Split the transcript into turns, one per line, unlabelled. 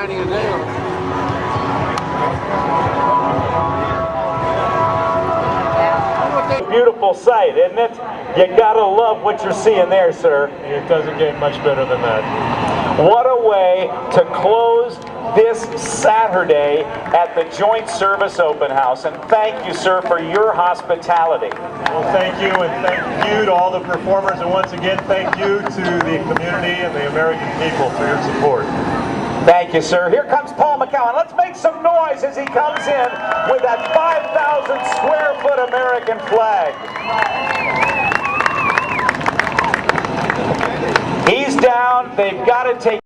shining as anyone.
Beautiful sight, isn't it? You gotta love what you're seeing there, sir.
It doesn't get much better than that.
What a way to close this Saturday at the Joint Service Open House. And thank you, sir, for your hospitality.
Well, thank you, and thank you to all the performers, and once again, thank you to the community and the American people for your support.
Thank you, sir. Here comes Paul McCowan. Let's make some noise as he comes in with that 5,000 square foot American flag. He's down. They've got to take